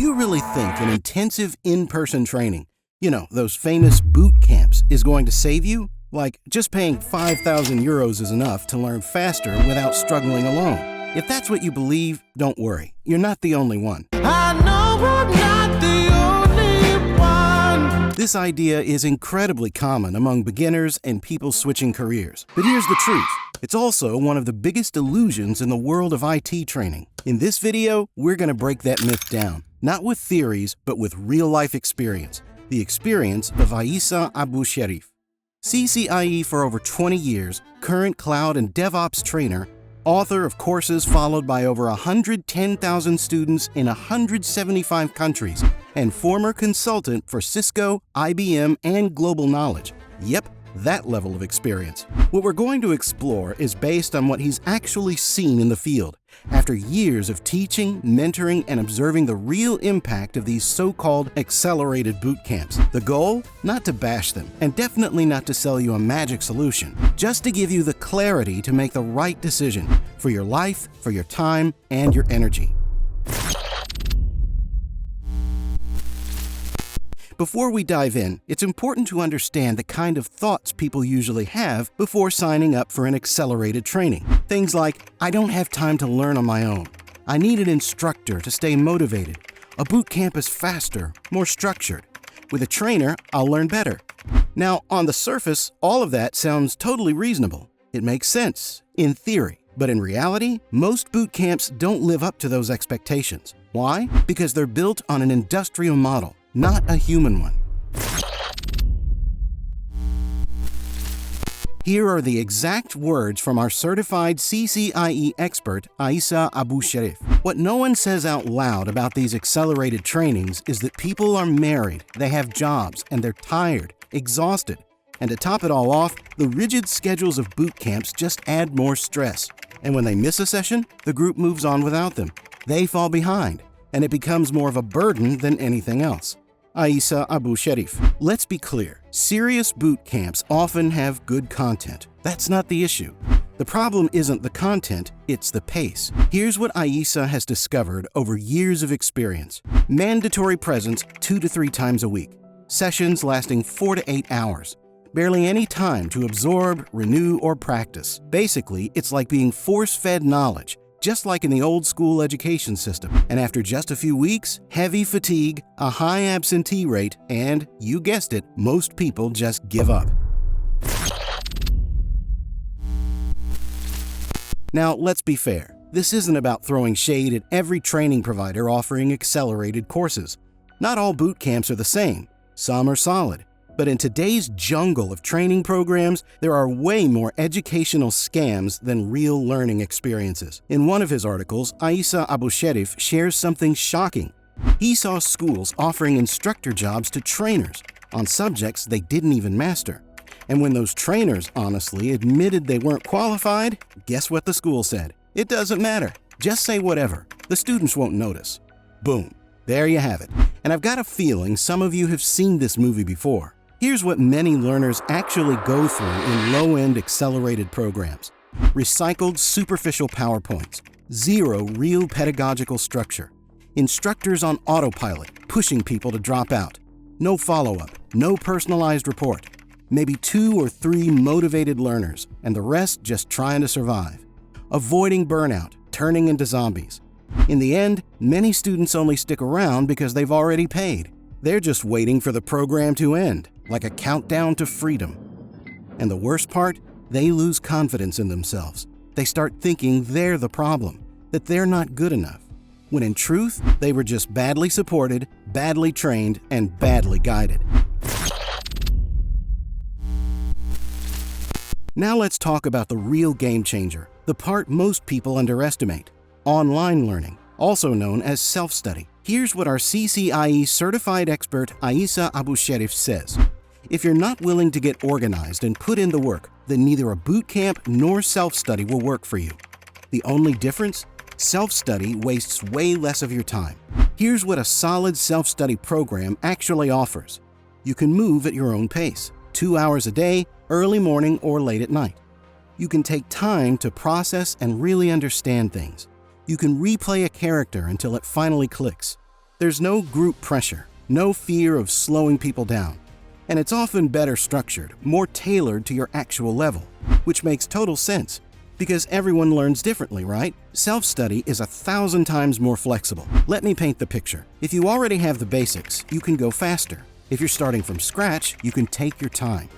you really think an intensive in-person training, those famous boot camps, is going to save you? Like, just paying 5,000 euros is enough to learn faster without struggling alone. If that's what you believe, don't worry. You're not the only one. I know I'm not the only one. This idea is incredibly common among beginners and people switching careers. But here's the truth. It's also one of the biggest illusions in the world of IT training. In this video, we're going to break that myth down. Not with theories, but with real-life experience. The experience of Aisa Abu Sharif. CCIE for over 20 years, current cloud and DevOps trainer, author of courses followed by over 110,000 students in 175 countries, and former consultant for Cisco, IBM, and Global Knowledge. Yep, that level of experience. What we're going to explore is based on what he's actually seen in the field, after years of teaching, mentoring, and observing the real impact of these so-called accelerated boot camps. The goal? Not to bash them, and definitely not to sell you a magic solution, just to give you the clarity to make the right decision for your life, for your time, and your energy. Before we dive in, it's important to understand the kind of thoughts people usually have before signing up for an accelerated training. Things like, I don't have time to learn on my own. I need an instructor to stay motivated. A boot camp is faster, more structured. With a trainer, I'll learn better. Now, on the surface, all of that sounds totally reasonable. It makes sense, in theory. But in reality, most boot camps don't live up to those expectations. Why? Because they're built on an industrial model, not a human one. Here are the exact words from our certified CCIE expert, Aisa Abu Sharif. What no one says out loud about these accelerated trainings is that people are married, they have jobs, and they're tired, exhausted. And to top it all off, the rigid schedules of boot camps just add more stress. And when they miss a session, the group moves on without them. They fall behind, and it becomes more of a burden than anything else. Aisa Abu Sharif. Let's be clear, serious boot camps often have good content. That's not the issue. The problem isn't the content, it's the pace. Here's what Aisa has discovered over years of experience. Mandatory presence 2 to 3 times a week. Sessions lasting 4 to 8 hours. Barely any time to absorb, renew, or practice. Basically, it's like being force-fed knowledge, just like in the old-school education system. And after just a few weeks, heavy fatigue, a high absentee rate, and, you guessed it, most people just give up. Now, let's be fair. This isn't about throwing shade at every training provider offering accelerated courses. Not all boot camps are the same. Some are solid. But in today's jungle of training programs, there are way more educational scams than real learning experiences. In one of his articles, Aisa Abu Sharif shares something shocking. He saw schools offering instructor jobs to trainers on subjects they didn't even master. And when those trainers honestly admitted they weren't qualified, guess what the school said? It doesn't matter. Just say whatever. The students won't notice. Boom. There you have it. And I've got a feeling some of you have seen this movie before. Here's what many learners actually go through in low-end accelerated programs. Recycled superficial PowerPoints. Zero real pedagogical structure. Instructors on autopilot, pushing people to drop out. No follow-up, no personalized report. Maybe 2 or 3 motivated learners, and the rest just trying to survive. Avoiding burnout, turning into zombies. In the end, many students only stick around because they've already paid. They're just waiting for the program to end, like a countdown to freedom. And the worst part? They lose confidence in themselves. They start thinking they're the problem, that they're not good enough, when in truth, they were just badly supported, badly trained, and badly guided. Now let's talk about the real game changer, the part most people underestimate: online learning, also known as self-study. Here's what our CCIE-certified expert Aisa Abu Sharif says. If you're not willing to get organized and put in the work, then neither a boot camp nor self-study will work for you. The only difference? Self-study wastes way less of your time. Here's what a solid self-study program actually offers. You can move at your own pace, 2 hours a day, early morning or late at night. You can take time to process and really understand things. You can replay a character until it finally clicks. There's no group pressure, no fear of slowing people down, and it's often better structured, more tailored to your actual level, which makes total sense because everyone learns differently, right? Self-study is 1,000 times more flexible. Let me paint the picture. If you already have the basics, you can go faster. If you're starting from scratch, you can take your time.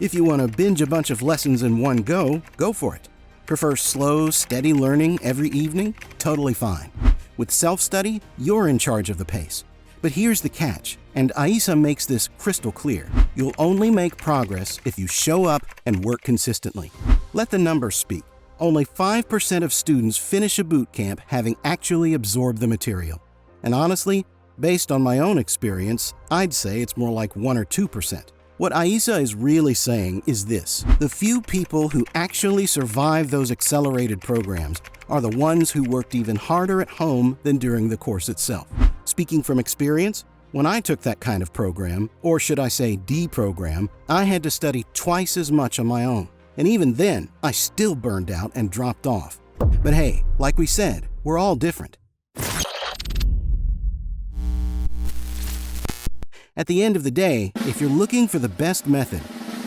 If you want to binge a bunch of lessons in one go, go for it. Prefer slow, steady learning every evening? Totally fine. With self-study, you're in charge of the pace. But here's the catch, and Aisa makes this crystal clear. You'll only make progress if you show up and work consistently. Let the numbers speak. Only 5% of students finish a boot camp having actually absorbed the material. And honestly, based on my own experience, I'd say it's more like 1 or 2%. What Aisa is really saying is this: the few people who actually survive those accelerated programs are the ones who worked even harder at home than during the course itself. Speaking from experience, when I took that kind of program, or should I say deprogram, I had to study twice as much on my own. And even then, I still burned out and dropped off. But hey, like we said, we're all different. At the end of the day, if you're looking for the best method,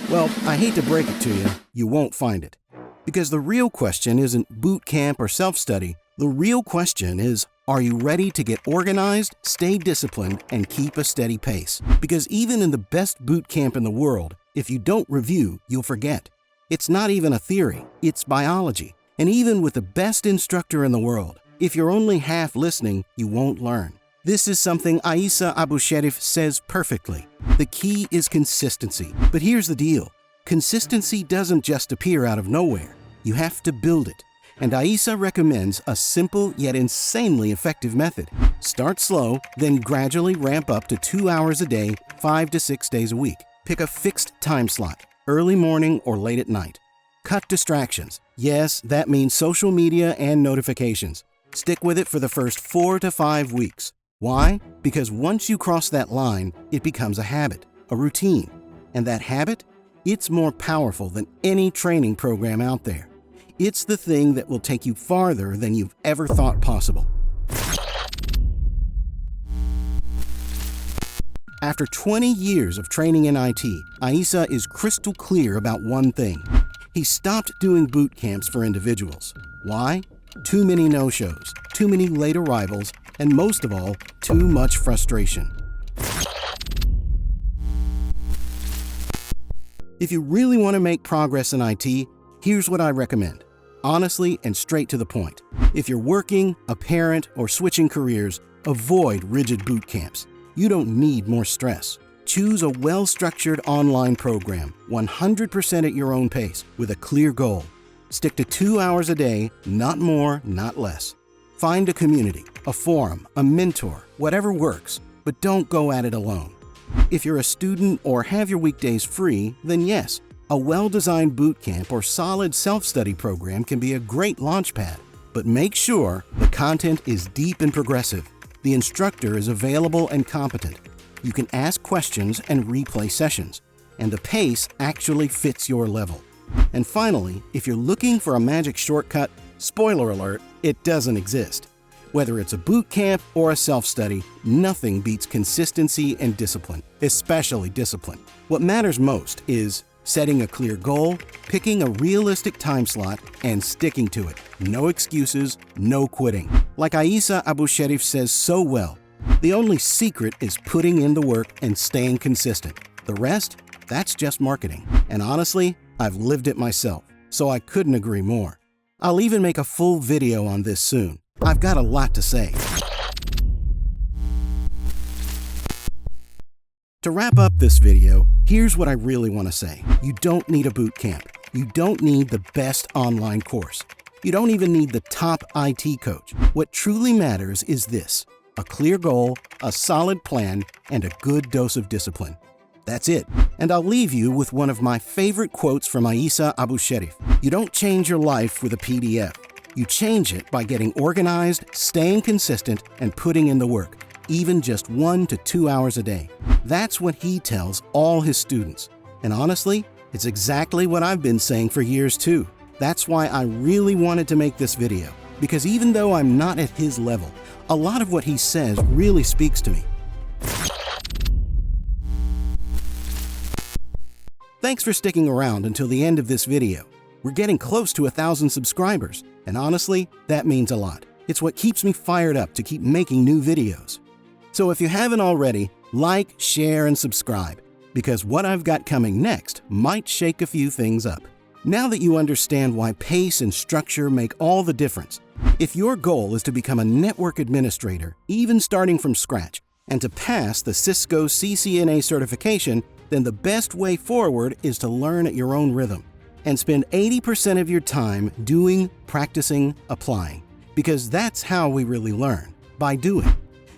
well, I hate to break it to you, you won't find it. Because the real question isn't boot camp or self-study. The real question is, are you ready to get organized, stay disciplined, and keep a steady pace? Because even in the best boot camp in the world, if you don't review, you'll forget. It's not even a theory, it's biology. And even with the best instructor in the world, if you're only half listening, you won't learn. This is something Aisa Abu Sharif says perfectly. The key is consistency. But here's the deal. Consistency doesn't just appear out of nowhere. You have to build it. And Aisa recommends a simple yet insanely effective method. Start slow, then gradually ramp up to 2 hours a day, 5 to 6 days a week. Pick a fixed time slot, early morning or late at night. Cut distractions. Yes, that means social media and notifications. Stick with it for the first 4 to 5 weeks. Why? Because once you cross that line, it becomes a habit, a routine. And that habit? It's more powerful than any training program out there. It's the thing that will take you farther than you've ever thought possible. After 20 years of training in IT, Aisa is crystal clear about one thing. He stopped doing boot camps for individuals. Why? Too many no-shows, too many late arrivals, and most of all, too much frustration. If you really want to make progress in IT, here's what I recommend. Honestly and straight to the point. If you're working, a parent, or switching careers, avoid rigid boot camps. You don't need more stress. Choose a well-structured online program, 100% at your own pace, with a clear goal. Stick to 2 hours a day, not more, not less. Find a community, a forum, a mentor, whatever works, but don't go at it alone. If you're a student or have your weekdays free, then yes, a well-designed boot camp or solid self-study program can be a great launchpad. But make sure the content is deep and progressive. The instructor is available and competent. You can ask questions and replay sessions, and the pace actually fits your level. And finally, if you're looking for a magic shortcut, spoiler alert, it doesn't exist. Whether it's a boot camp or a self-study, nothing beats consistency and discipline, especially discipline. What matters most is setting a clear goal, picking a realistic time slot, and sticking to it. No excuses, no quitting. Like Aisa Abu Sharif says so well, the only secret is putting in the work and staying consistent. The rest, that's just marketing. And honestly, I've lived it myself, so I couldn't agree more. I'll even make a full video on this soon. I've got a lot to say. To wrap up this video, here's what I really want to say. You don't need a boot camp. You don't need the best online course. You don't even need the top IT coach. What truly matters is this: a clear goal, a solid plan, and a good dose of discipline. That's it. And I'll leave you with one of my favorite quotes from Aisa Abu Sharif. You don't change your life with a PDF. You change it by getting organized, staying consistent, and putting in the work, even just 1 to 2 hours a day. That's what he tells all his students. And honestly, it's exactly what I've been saying for years too. That's why I really wanted to make this video. because even though I'm not at his level, a lot of what he says really speaks to me. Thanks for sticking around until the end of this video. We're getting close to 1,000 subscribers, and honestly, that means a lot. It's what keeps me fired up to keep making new videos. So if you haven't already, like, share, and subscribe, because what I've got coming next might shake a few things up. Now that you understand why pace and structure make all the difference, if your goal is to become a network administrator, even starting from scratch, and to pass the Cisco CCNA certification, then the best way forward is to learn at your own rhythm and spend 80% of your time doing, practicing, applying, because that's how we really learn, by doing.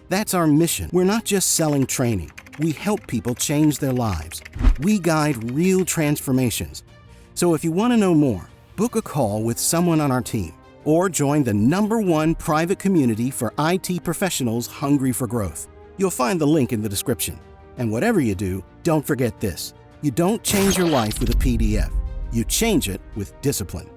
That's our mission. We're not just selling training. We help people change their lives. We guide real transformations. So if you want to know more, book a call with someone on our team or join the #1 private community for IT professionals hungry for growth. You'll find the link in the description. And whatever you do, don't forget this. You don't change your life with a PDF. You change it with discipline.